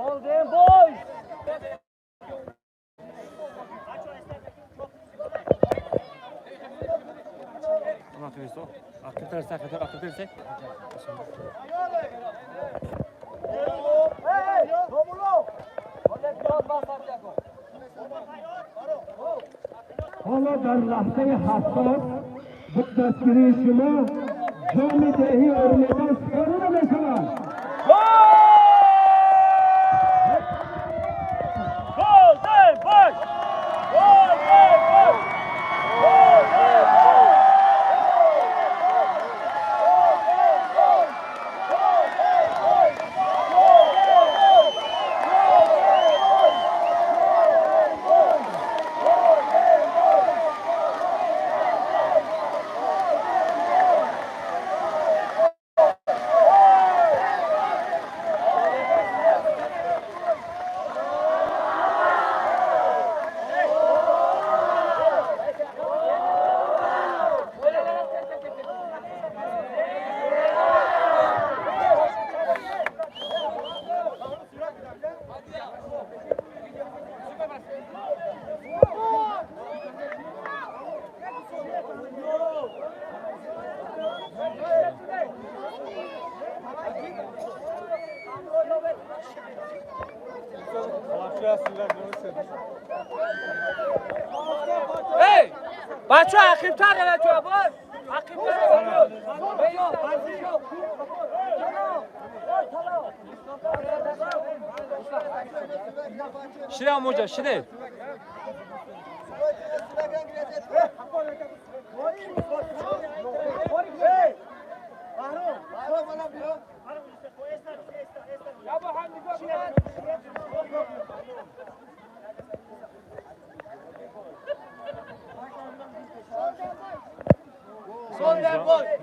Golden boys. ما في صوت أكتر ساكت أكتر ساكت حالا در لحظه حساس به دستگیری شما جام دهی اورمیدان سپرده می شود. Golden boys. Golden boys. Golden boys. Hey! بچه عقیب‌تر بچه باش! عقیب‌تر شده موجا شده Golden boy!